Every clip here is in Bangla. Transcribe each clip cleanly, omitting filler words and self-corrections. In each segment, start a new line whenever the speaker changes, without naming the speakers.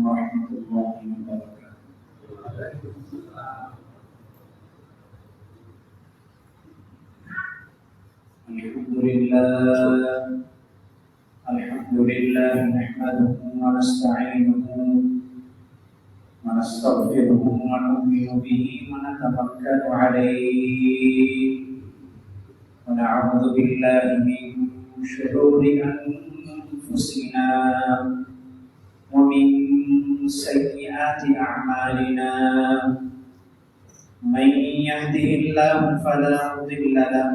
ورحمة الله وبركاته. الحمد لله نحمده ونستعينه ونستغفره ونؤمن به ونتوكل عليه ونعوذ بالله من شرور أنفسنا ومن سيئات أعمالنا من يهده الله فلا مضل له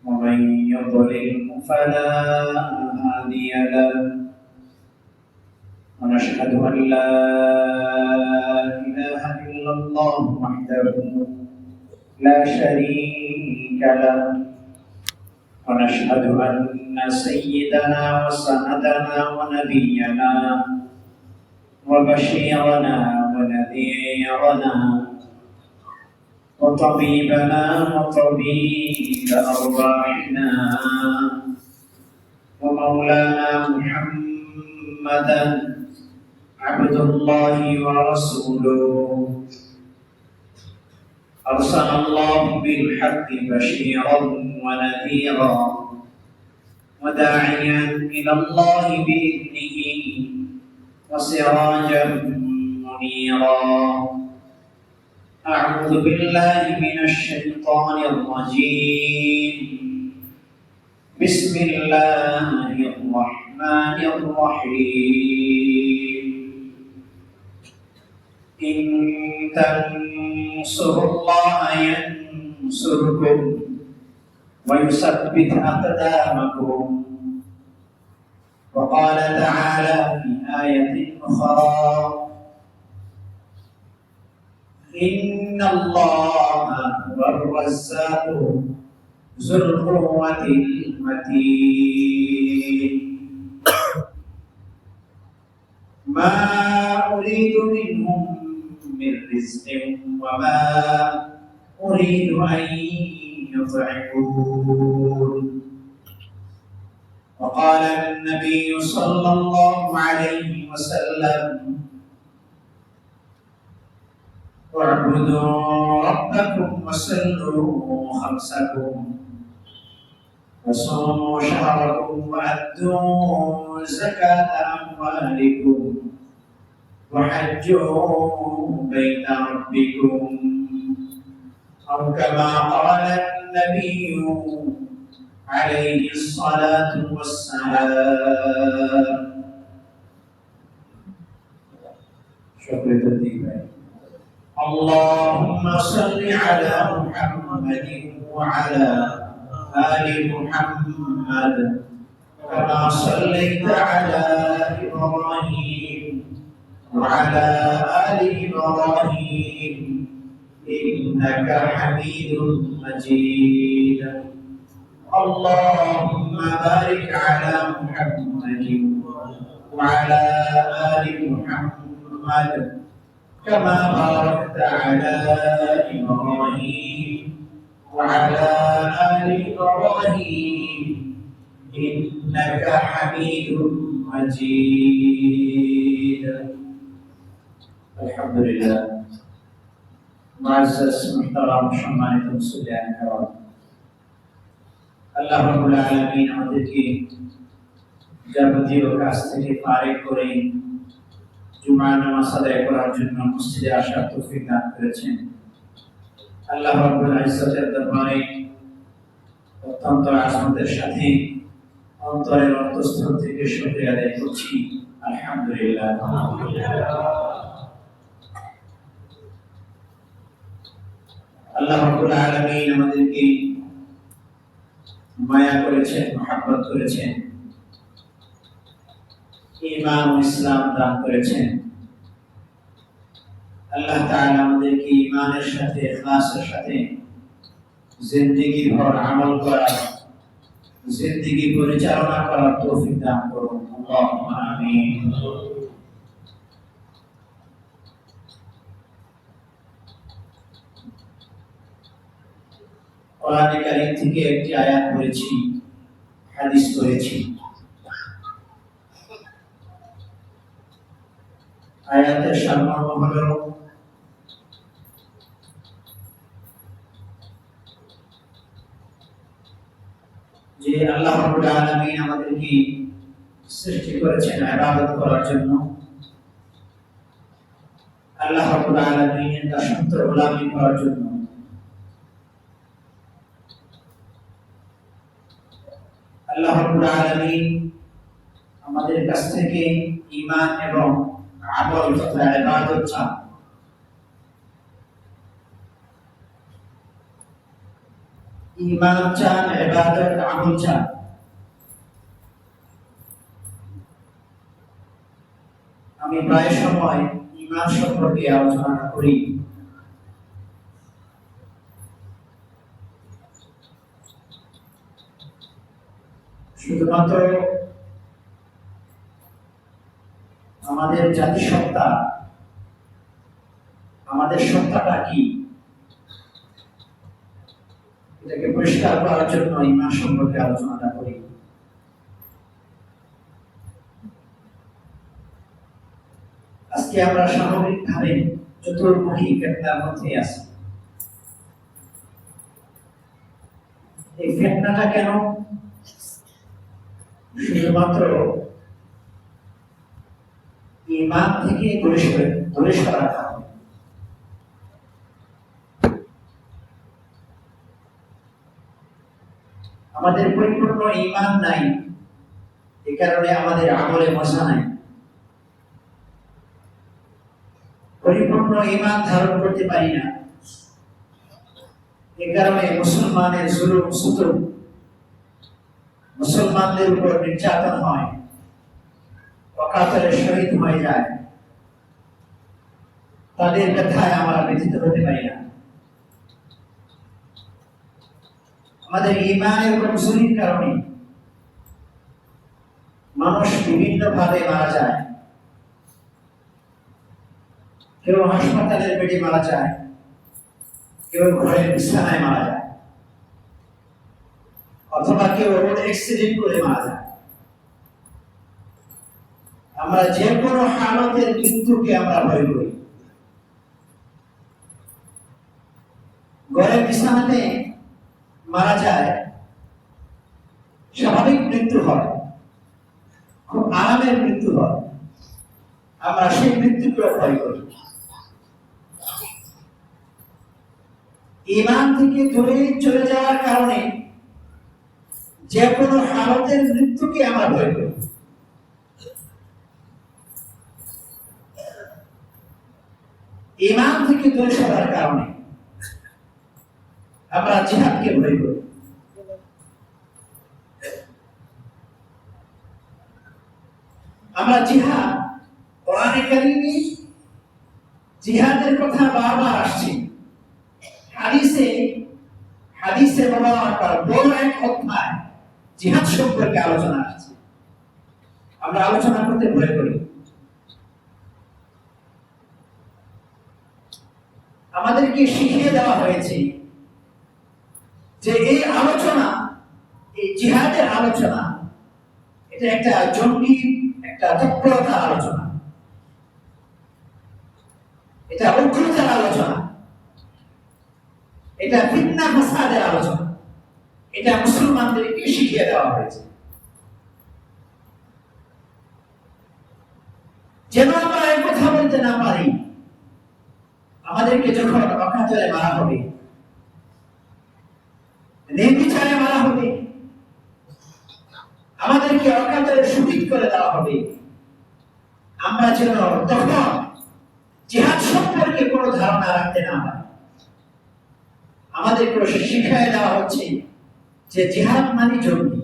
ومن يضلل فلا هادي له ونشهد أن لا إله إلا الله وحده لا شريك له ونشهد أن سيدنا وسندنا ونبينا وبشيرنا ونذيرنا وطبيبنا وطبيب أرواحنا ومولانا محمدا عبد الله ورسوله أرسل الله بالحق بشيرا ونذيرا وداعيا إلى الله بإذنه وسراجا منيرا. أعوذ بالله من الشيطان الرجيم. بسم الله الرحمن الرحيم. إن تنصروا الله ينصركم ويثبت أقدامكم. وقال تعالى في آية أخرى: إن الله هو الرزاق ذو القوة المتين. ما أريد منهم من رزق وما أريد أن يطعمون. وقال النبي صلى الله عليه وسلم: اعبدوا ربكم وصلوا خمسكم وصوموا شهركم وأدوا زكاة أموالكم وحجوا بيت ربكم، أو كما قال النبي عليه الصلاة والسلام. شكرا لله. اللهم صل على محمد وعلى آل محمد كما صليت على إبراهيم وعلى آل إبراهيم إنك حميد مجيد. اللهم بارك على محمد وعلى آل محمد كما باركت على إبراهيم وعلى آل إبراهيم إنك حميد مجيد. الحمد لله. معزز محترم সম্মানিত মুসলিম کرام, আল্লাহ রাব্বুল আলামিন আমাদেরকে যাবতীয় কাজ থেকে ফারিগ করে জুমার নামাজ আদায় করার জন্য মসজিদে আসার তৌফিক দান করেছেন। আল্লাহ রাব্বুল ইজ্জতের দরবারে অত্যন্ত আজমতের সাথে অন্তরের অন্তঃস্থল থেকে শুকরিয়া আদায় করছি। আলহামদুলিল্লাহ। আল্লাহ রাব্বুল আলামিন আমাদেরকে মায়া করেছেন, মহব্বত করেছেন, ঈমান ও ইসলাম দান করেছেন। আল্লাহ তাআলা আমাদেরকে ঈমানের সাথে ইখলাসের সাথে জিন্দেগি ভর আমল করার, জিন্দেগি পরিচালনা করার তৌফিক দান করুন। আল্লাহুম্মা আমিন। কোরআনে কারীম থেকে একটি আয়াত পড়েছি, হাদিস পড়েছি। আয়াতের সারমর্ম হলো যে আল্লাহ রাব্বুল আলামিন আমাদেরকে সৃষ্টি করেছেন ইবাদত করার জন্য, আল্লাহ রাব্বুল আলামিনের দাসত্ব গোলামি করার জন্য। আল্লাহ রাব্বুল আলামিন আমাদের কাছ থেকে ঈমান এবং আমল তথা ইবাদত চান। ঈমান চান, ইবাদত, আমল চান। আমি প্রায় সময় ঈমান সম্পর্কে আলোচনা করি। শুধুমাত্র আমাদের জাতিসত্তা, আমাদের সত্তাটা কি এটাকে পরিষ্কার করার জন্য ঈমান সম্পর্কে আলোচনাটা করি। আজকে আমরা সামগ্রিকভাবে চতুর্মুখী ফিতনার মধ্যে আছি। এই ফিতনাটা কেন? শুধুমাত্র ঈমান থেকে দূরে সরার কারণে। আমাদের পরিপূর্ণ ঈমান নাই, এ কারণে আমাদের আমলে মজা নাই। পরিপূর্ণ ঈমান ধারণ করতে পারি না, এ কারণে মুসলমানের জুলুম সুতুম, মুসলমানদের উপর নির্যাতন হয়, অকাতরে শহীদ হয়ে যায়। তাদের ব্যথায় আমরা ব্যথিত হতে পারি না। আমাদের ঈমানের কমজোরির কারণে মানুষ বিভিন্ন ভাবে মারা যায়। কেউ হাসপাতালের বেডে মারা যায়, কেউ ঘরের বিছানায় মারা যায়, অথবা কেউ রোড অ্যাক্সিডেন্ট করে মারা যায়। আমরা যে কোনো হালতের মৃত্যুকে আমরা ভয় করি। ঘরের বিছানাতে মারা যায়, স্বাভাবিক মৃত্যু হয়, খুব আরামের মৃত্যু হয়, আমরা সেই মৃত্যুকে ভয় করি। ঈমান থেকে দূরে চলে যাওয়ার কারণে যে কোনো হালতের মৃত্যুকে আমরা ভয় করি। ঈমান থেকে দূরে সরার কারণে আমরা জিহাদকে ভয় করি। আমরা জিহাদ, কোরআনে কারীমে জিহাদের কথা বারবার আসছে। হাদিসে মুবারাকার বড় এক অধ্যায় জিহাদ সম্পর্কে আলোচনা আছে। আমরা আলোচনা করতে ভয় করি। আমাদেরকে শিখিয়ে দেওয়া হয়েছে যে এই আলোচনা, এই জিহাদের আলোচনা, এটা একটা জঙ্গি, একটা তৎপরতার আলোচনা, এটা উগ্রতার আলোচনা, এটা ফিতনা ফাসাদের আলোচনা। এটা মুসলমানদেরকে শিখিয়ে দেওয়া হয়েছে যেন আমরা এই কথা বলতে না পারি। আমাদেরকে যখন অকাতরে মারা হবে, নির্বিচারে মারা হবে, আমাদেরকে অকাতরে শহীদ করে দেওয়া হবে, আমরা যেন তখন জিহাদ সম্পর্কে কোনো ধারণা রাখতে না পারি। আমাদেরকে শিখিয়ে দেওয়া হচ্ছে যে জিহাদ মানে জঙ্গি।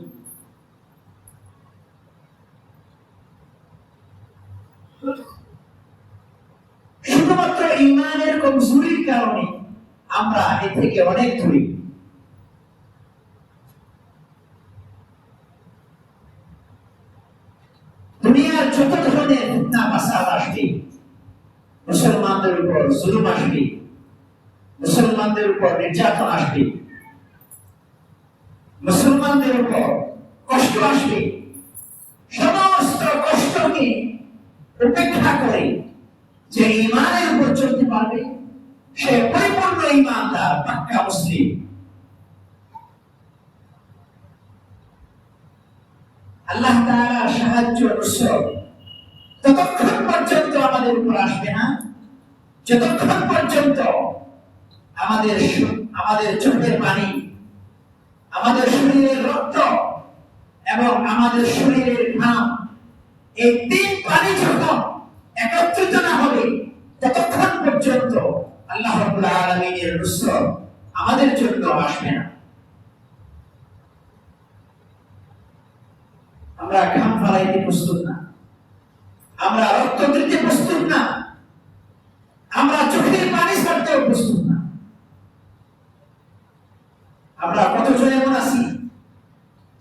শুধুমাত্র ঈমানের কমজোরির কারণে আমরা এ থেকে অনেক দূরে। দুনিয়ার যত ধরনের ফিতনা ফাসাদ আসবে, মুসলমানদের উপর জুলুম আসবে, মুসলমানদের উপর নির্যাতন আসবে, মুসলমানদের উপর কষ্ট আসবে, সমস্ত কষ্টকে উপেক্ষা করে যে ঈমানের উপর চলতে পারবে সে পরিপূর্ণ ঈমানদার, পাক্কা মুসলিম। আল্লাহ তাআলার সাহায্য নসরত ততক্ষণ পর্যন্ত আমাদের উপর আসবে না যতক্ষণ পর্যন্ত আমাদের চোখের পানি, আমাদের শরীরের রক্ত এবং আমাদের শরীরের ঘাম, এই তিন পানি যখন একত্রিত না হবে ততক্ষণ পর্যন্ত আল্লাহ রাব্বুল আলামিনের নসরত আমাদের জন্য আসবে না। আমরা ঘাম ফলাইতে প্রস্তুত না, আমরা রক্ত দিতে প্রস্তুত না, আমরা চোখের পানি ছাড়তেও প্রস্তুত না। আমরা কতজন এমন আছি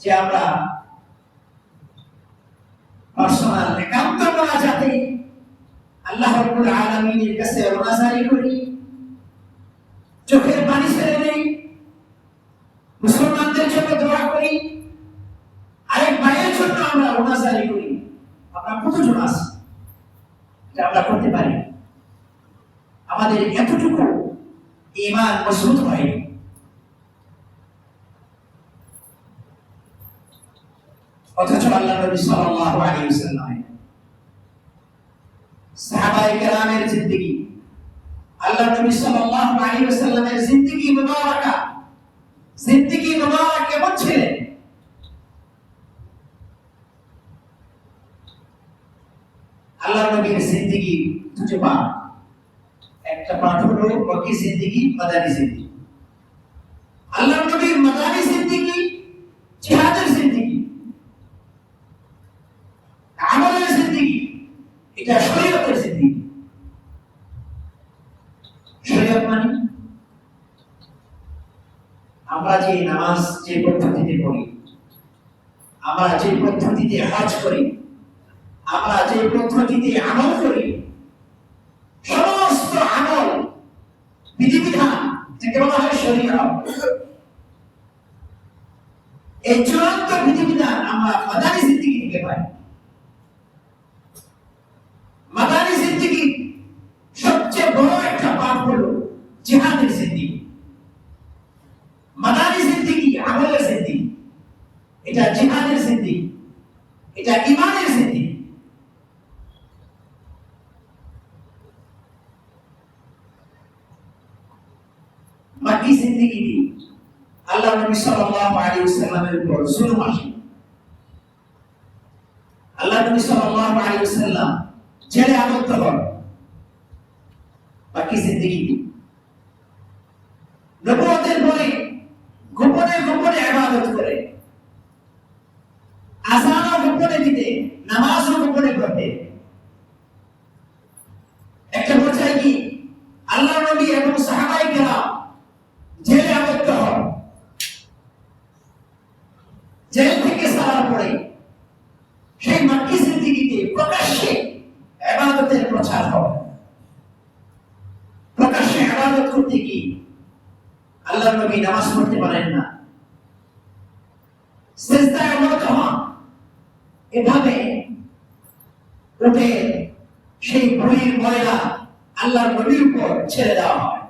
যে আমরা পার্সোনাল একান্ত মোনাজাতে আল্লাহ রাব্বুল আলামিনের কাছে রোনাজারি করি, চোখের পানি ছেড়ে দেই, মুসলমানদের জন্য দোয়া করি, আরেক ভাইয়ের জন্য আমরা রোনাজারি করি। আমরা কতজন আছি যে আমরা করতে পারি? আমাদের এতটুকু ঈমান মজবুত হয়নি। অথচ আল্লাহ নবী সাল্লাল্লাহু আলাইহি ওয়াসাল্লাম সাহাবায়ে কেরামের জিন্দেগি, আল্লাহ নবী সাল্লাল্লাহু আলাইহি ওয়াসাল্লামের জিন্দেগি মুবারক কেমন ছিলেন? আল্লাহ নবীর জিন্দেগি দুটো পার্ট, একটা পার্ট হলো মক্কি জিন্দেগি, মাদানী জিন্দেগি। আল্লাহ নবীর মাদানী জিন্দেগি জিহাদের জিন্দেগি, আমলের জিন্দেগি, এটা শরীয়তের জিন্দেগি। শরীয়ত মানে আমরা যে নামাজ যে পদ্ধতিতে পড়ি, আমরা যে পদ্ধতিতে হজ করি, আমরা যে পদ্ধতিতে আমল করি, সমস্ত আমল বিধিবিধান থেকে বলা হয় শরীয়ত। এই চূড়ান্ত বিধিবিধান আমরা মাদানী জিন্দেগি থেকে পাই। মাদানী জিন্দেগি সবচেয়ে বড় একটা পাঠ হলো জিহাদের জিন্দেগি। মাদানী জিন্দেগি আমলের জিন্দেগি, এটা জিহাদের জিন্দেগি, এটা ঈমানের জিন্দেগি। মক্কি জিন্দেগিতে আল্লাহ নবী সাল্লাল্লাহু আলাইহি ওয়াসাল্লামের উপর জুলুম আসে। আল্লাহ নবী সাল্লাল্লাহু আলাইহি ওয়াসাল্লাম জেলে আবদ্ধ হন। মক্কি জিন্দেগিতে নবুয়তের পরে গোপনে গোপনে ইবাদত করে, আযানও গোপনে দিতে, নামাজও গোপনে পড়তে। একটা পর্যায়ে কি আল্লাহ নবী এবং সাহাবায়ে কেরাম জেলে আবদ্ধ হন। জেল থেকে ছাড়ার পরে সেই মক্কি জিন্দেগিতে প্রকাশ্যে ইবাদতের প্রচার হয়। প্রকাশ্যে ইবাদত করতে গিয়ে আল্লাহ নবী নামাজ পড়তে পারেন না, সিজদায় অবনত হন। এভাবে উঠে সেই ভুঁড়ির ময়লা আল্লাহর নবীর উপর ছেড়ে দেওয়া হয়।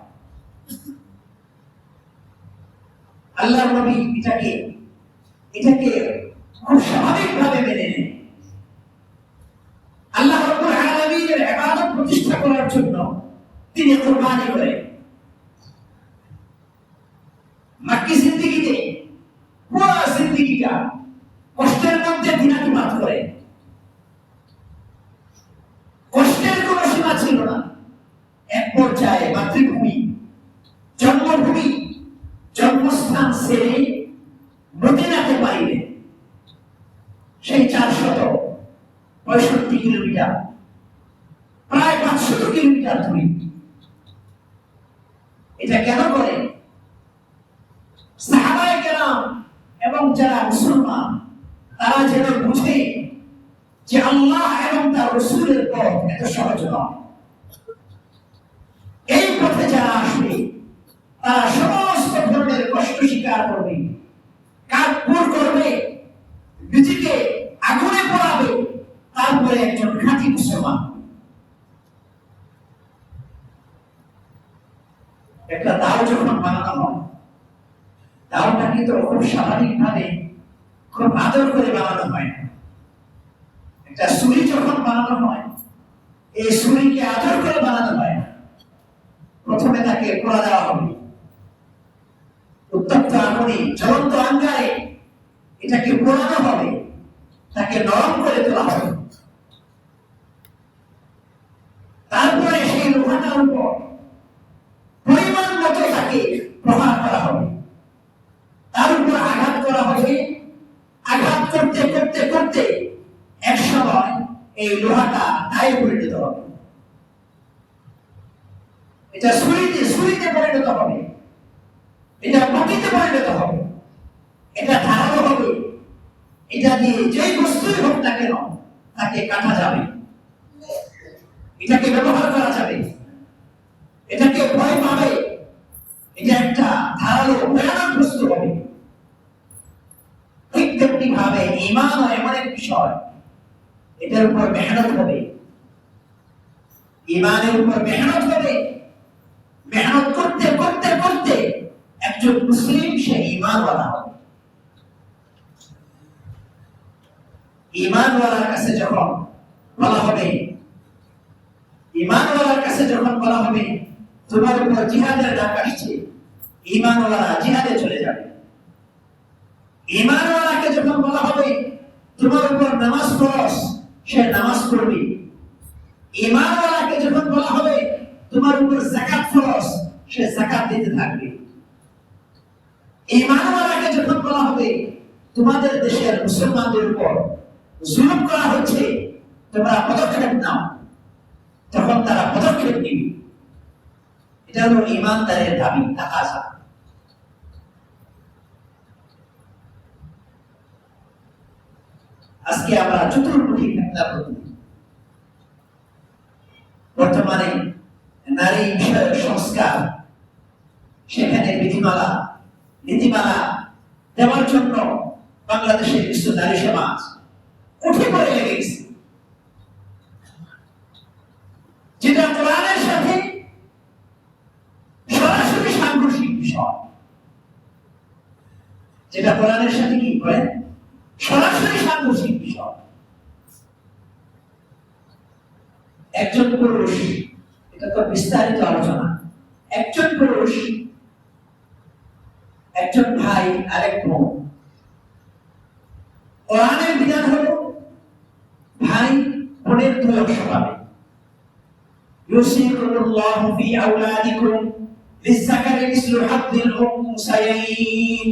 আল্লাহর নবী এটাকে খুব স্বাভাবিকভাবে মেনে নেন। আল্লাহ রাব্বুল আলামিনের ইবাদত প্রতিষ্ঠা করার জন্য তিনি কুরবানি করেন। মক্কি জিন্দেগিতে পুরো জিন্দেগিটা কষ্টের মধ্যে দিনাতিপাত করে। কষ্টের কোনো সীমা ছিল না। এক পর্যায়ে মাতৃভূমি, জন্মভূমি, জন্মস্থান ছেড়ে মদিনাতে পাইলে সেই 465 কিলোমিটার, প্রায় 500 কিলোমিটার দূরে। এটা কেন করে? সাহাবায়ে কেরাম এবং যারা মুসলমান তারা যেন বুঝে যে আল্লাহ এবং তার রাসূলের পথ এত সহজ নয়। এই পথে যারা আসবে তারা সমস্ত ধরনের কষ্ট স্বীকার করবে, কাঠপুর করবে, নিজেকে আগুনে পোড়াবে, তারপরে একজন খাঁটি মুসলমান। একটা দাও যখন বানানো হয়, দাওটা কিন্তু খুব স্বাভাবিকভাবে খুব আদর করে বানানো হয় না। একটা ছুরি যখন বানানো হয়, এই ছুরিকে আদর করে বানানো হয় না। প্রথমে তাকে পোড়া দেওয়া হবে, উত্তপ্ত আগুনে জ্বলন্ত আঙ্গারে এটাকে পোড়ানো হবে, তাকে নরম করে তোলা হবে। তারপরে সেই লোহাটার উপর পরিমাণ মতো তাকে প্রহার করা হবে, তার উপর আঘাত করা হবে। আঘাত করতে করতে করতে এক সময় এই লোহাটা দায়ে পরিণত হবে, এটা ছুরিতে পরিণত হবে, এটা মাটিতে পরিণত হবে, এটা ধারালো হবে। এটা দিয়ে যেই বস্তুই হোক না কেন তাকে কাটা যাবে, এটাকে ব্যবহার করা যাবে, এটাকে ভয় পাবে। এটা একটা ধারালো ভয়ানক বস্তু হবে। ঠিক তেমনি ভাবে ঈমান এমন এক বিষয়, এটার উপর মেহনত হবে, ঈমানের উপর মেহনত হবে। মেহনত করতে করতে করতে একজন মুসলিম সে ঈমানওয়ালা হবে। ঈমানওয়ালার কাছে যখন বলা হবে, ঈমানওয়ালার কাছে যখন বলা হবে তোমার উপর জিহাদের ডাক আসছে, ঈমানওয়ালা জিহাদে চলে যাবে। ঈমানওয়ালাকে যখন বলা হবে তোমার উপর নামাজ ফরজ, সে নামাজ পড়বে। ঈমানওয়ালাকে যখন বলা হবে তোমার উপর যাকাত ফরজ, সে যাকাত দিতে থাকবে। ঈমানওয়ালাকে যখন বলা হবে তোমাদের দেশের মুসলমানদের উপর জুলুম করা হচ্ছে, তোমরা পদক্ষেপ নাও, তখন তারা পদক্ষেপ নেবে। এটা হলো ঈমানদারের দাবি, তাকাজা। আজকে আমরা চতুর্মুখী ফেতনা প্রতি, বর্তমানে নারী বিষয়ক সংস্কার, সেখানে বিধিমালা নীতিমালা দেওয়ার জন্য বাংলাদেশের বিশ্ব নারী সমাজ উঠে পড়ে লেগে গেছে, যেটা কোরআনের সাথে সরাসরি সাংঘর্ষিক বিষয়। যেটা কোরআনের সাথে কি করে সরাসরি সাংঘর্ষিক বিষয়। একজন পুরুষ, এটা তো বিস্তারিত আলোচনা, একজন পুরুষ একজন ভাই আরেক বোন, কোরআনের বিধান হলো ভাই বোনের 2 অংশ পাবে। ইউসিকুল্লাহু ফি আওলাদিকুম লিযাকারি মিসলু হাদ্দিল উনসায়াইন,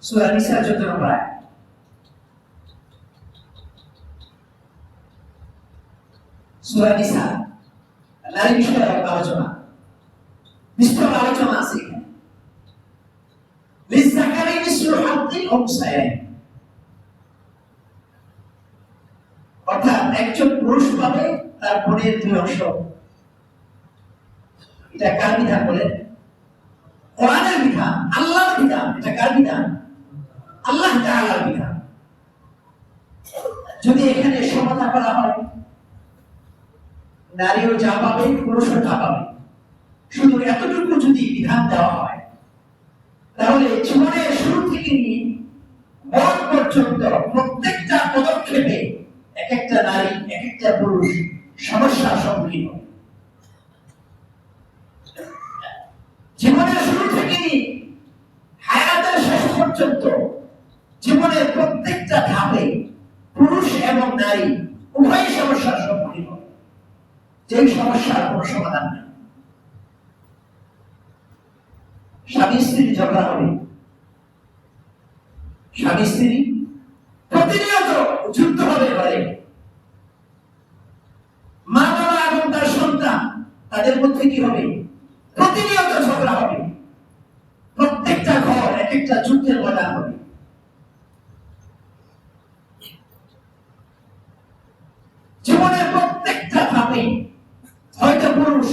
সূরা নিসা 14 নম্বর আয়াত। সূরা নিসা নারী বিষয়ক আলোচনা, বিস্তর আলোচনা আছে এখানে। লিযাকারি মিসলু হাদ্দিল উনসায়াইন, অর্থাৎ একজন পুরুষ পাবে তার বোনের 2 অংশ। এটা কার বিধান বলেন? কোরআনের বিধান, আল্লাহর বিধান। এটা কার বিধান? আল্লাহ তাআলার বিধান। যদি এখানে সমতা করা হয়, নারীও যা পাবে পুরুষও তা পাবে, শুধু এতটুকু যদি বিধান দেওয়া হয়, তাহলে জীবনের শুরু থেকে নিয়ে মরণ পর্যন্ত প্রত্যেকটা পদক্ষেপে এক একটা নারী, এক একটা পুরুষ সমস্যার সম্মুখীন হবে। জীবনের শুরু থেকে নিয়ে হায়াতের শেষ পর্যন্ত জীবনের প্রত্যেকটা ধাপে পুরুষ এবং নারী উভয় সমস্যার সম্মুখীন হবে, যেই সমস্যার কোনো সমাধান নেই। স্বামী স্ত্রী ঝগড়া হবে, স্বামী স্ত্রী প্রতিনিয়ত যুদ্ধ হবে ঘরে, মা বাবা এবং তার সন্তান তাদের মধ্যে কি হবে? প্রতিনিয়ত ঝগড়া হবে। প্রত্যেকটা ঘর এক একটা যুদ্ধের ময়দান হবে। জীবনের প্রত্যেকটা ধাপে হয়তো পুরুষ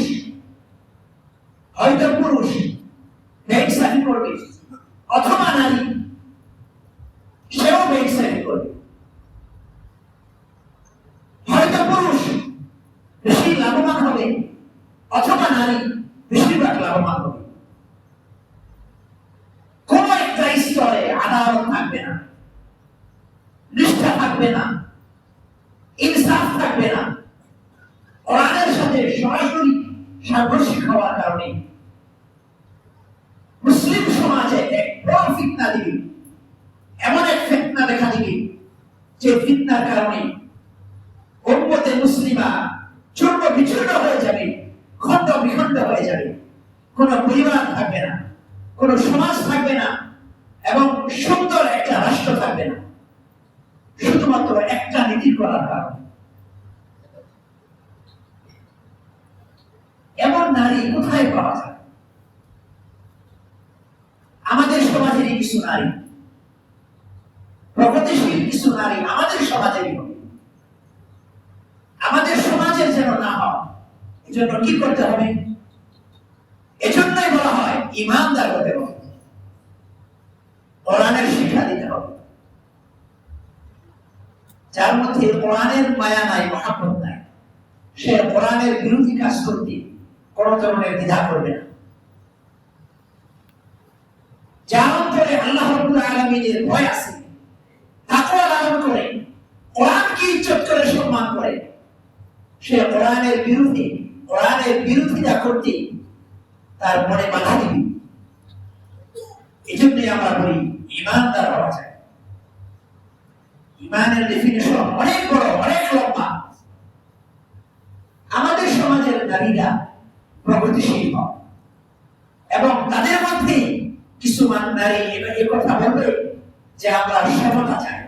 ব্যবসায়ী করবে, অথবা নারী সেও ব্যবসায়ী করবে। হয়তো পুরুষ বেশি লাভবান হবে, অথবা নারী বেশিরভাগ লাভবান হবে।
থাকবে না, ইনসাফ থাকবে না। কোরআনের সাথে সরাসরি সাংঘর্ষিক হওয়ার কারণে মুসলিম সমাজে এক বড় ফিতনা দিবে, এমন এক ফিতনা দেখা দিবে যে ফিতনার কারণে উম্মতে মুসলিমা চূর্ণ বিচূর্ণ হয়ে যাবে, খণ্ড বিখণ্ড হয়ে যাবে। কোন পরিবার থাকবে না, কোন সমাজ থাকবে না, এবং সুন্দর একটা রাষ্ট্র থাকবে না, শুধুমাত্র একটা নীতি করার কারণে। এমন নারী কোথায় পাওয়া যায়? আমাদের সমাজেরই কিছু নারী, প্রগতিশীল কিছু নারী আমাদের সমাজেরই হবে। আমাদের সমাজের যেন না হয়, এজন্য কি করতে হবে? এজন্যই বলা হয় ইমানদার হতে হবে, কোরআনের শিক্ষা দিতে হবে। যার মধ্যে কোরআনের মায়া নাই, মহাব্বত নাই, সে কোরআনের বিরোধী কাজ করতে কোন ধরনের দ্বিধা করবে না। যার অন্তরে আল্লাহ রাব্বুল আলামিনের ভয় আছে, তাকওয়া লালন করে, কোরআনকে ইজ্জত করে সম্মান করে, সে কোরআনের বিরোধিতা করতে তার মনে বাধা দিবে। এই জন্যই আমরা বলি ইমানদার হওয়া যায়। ইমানের ডেফিনেশন অনেক বড়, অনেক লম্বা। আমাদের সমাজের নারীরা প্রগতিশীল হয় এবং তাদের মধ্যে কিছু নারী এ কথা বলবে যে আমরা সমতা চাই।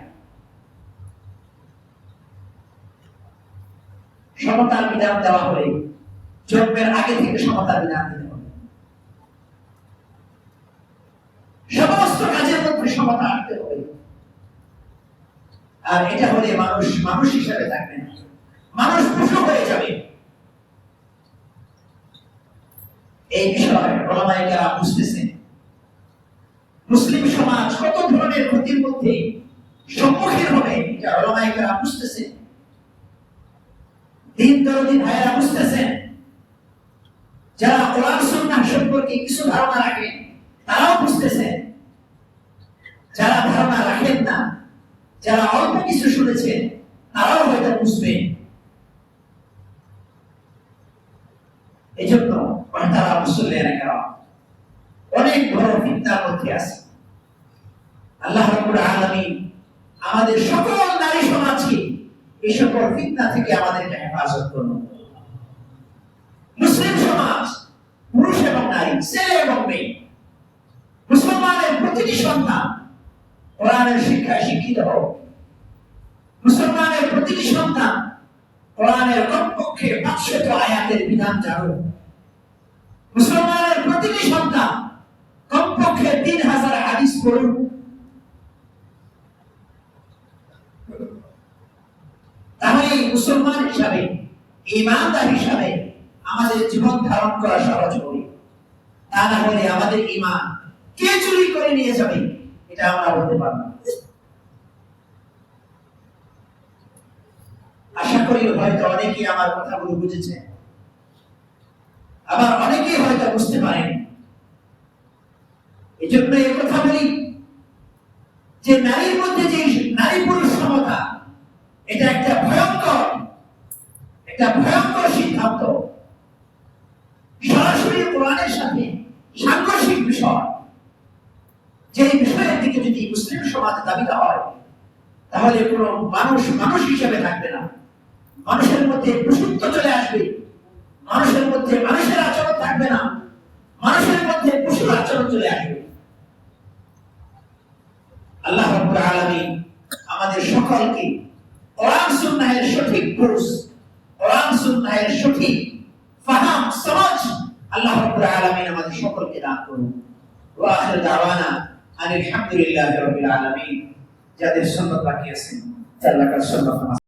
সমতার বিধান দেওয়া হলে জন্মের আগে থেকে সমতার বিধান দিতে হবে। সমস্ত কাজের মধ্যে সমতা আনতে হবে। আর এটা হলে মানুষ হিসাবে থাকবে না, মানুষ পশু হয়ে যাবে। এই বিষয়ে ওলামায়ে কেরাম বুঝতেছেন মুসলিম সমাজ কত ধরনের ক্ষতির মধ্যে সম্মুখীন হবে, এটা ওলামায়ে কেরাম বুঝতেছেন। দিন দরদি ভাইরা বুঝতেছেন। যারা কোরআন সুন্নাহ সম্পর্কে কিছু ধারণা রাখেন তারাও বুঝতেছেন। যারা ধারণা রাখেন না, যারা অল্প কিছু শুনেছেন তারাও হয়তো বুঝবেন। এই জন্য তারা মুসলিমেরা কেরাম অনেক বড় ফিতনার মধ্যে আছে। আল্লাহ রাব্বুল আলামিন আমাদের সকল নারী সমাজকে এই সকল ফিতনা থেকে আমাদেরকে হেফাজত করুন। মুসলিম সমাজ পুরুষ এবং নারী, ছেলে এবং মেয়ে, মুসলমানের প্রতিটি সন্তান কোরআনের শিক্ষায় শিক্ষিত হোক। মুসলমানের প্রতিটি সন্তান কোরআনের কমপক্ষে 500 আয়াতের বিধান জানুক। মুসলমানের প্রতিটি সন্তান কমপক্ষে 3000 হাদিস পড়ুক। তাহলে মুসলমান হিসাবে, ঈমানদার হিসাবে আমাদের জীবন ধারণ করা সহজ হবে। তা না হলে আমাদের ঈমান কে চুরি করে নিয়ে যাবে এটা আমরা বলতে পারব না। আশা করি হয়তো অনেকেই আমার কথাগুলো বুঝেছেন, আবার অনেকেই হয়তো বুঝতে পারেন। এই জন্য এই কথা বলি যে নারীর মধ্যে যে নারী পুরুষ সমতা, এটা একটা ভয়ঙ্কর সিদ্ধান্ত। সরাসরি কোরআনের সাথে সাংঘর্ষিক বিষয়। যে বিষয়ের দিকে যদি মুসলিম সমাজ দাবিতে হয় তাহলে কোন মানুষ হিসেবে থাকবে না। মানুষের মধ্যে পশুত্ব চলে আসবে, মানুষের মধ্যে মানুষের আচরণ থাকবে না, মানুষের মধ্যে পশুর আচরণ চলে আসবে। আল্লাহ রাব্বুল আলামিন আমাদের সকলকে কোরআন সুন্নাহের সঠিক বুঝ, কোরআন সুন্নাহের সঠিক ফাহাম, সমাজ আল্লাহ রাব্বুল আলামিন আমাদের সকলকে দান করুন। ওয়া আখির দাওয়ানা আলহামদুলিল্লাহি রাব্বিল আলামিন। যাদের সুন্নাত বাকি আছে আল্লাহ কাছে সুন্নাত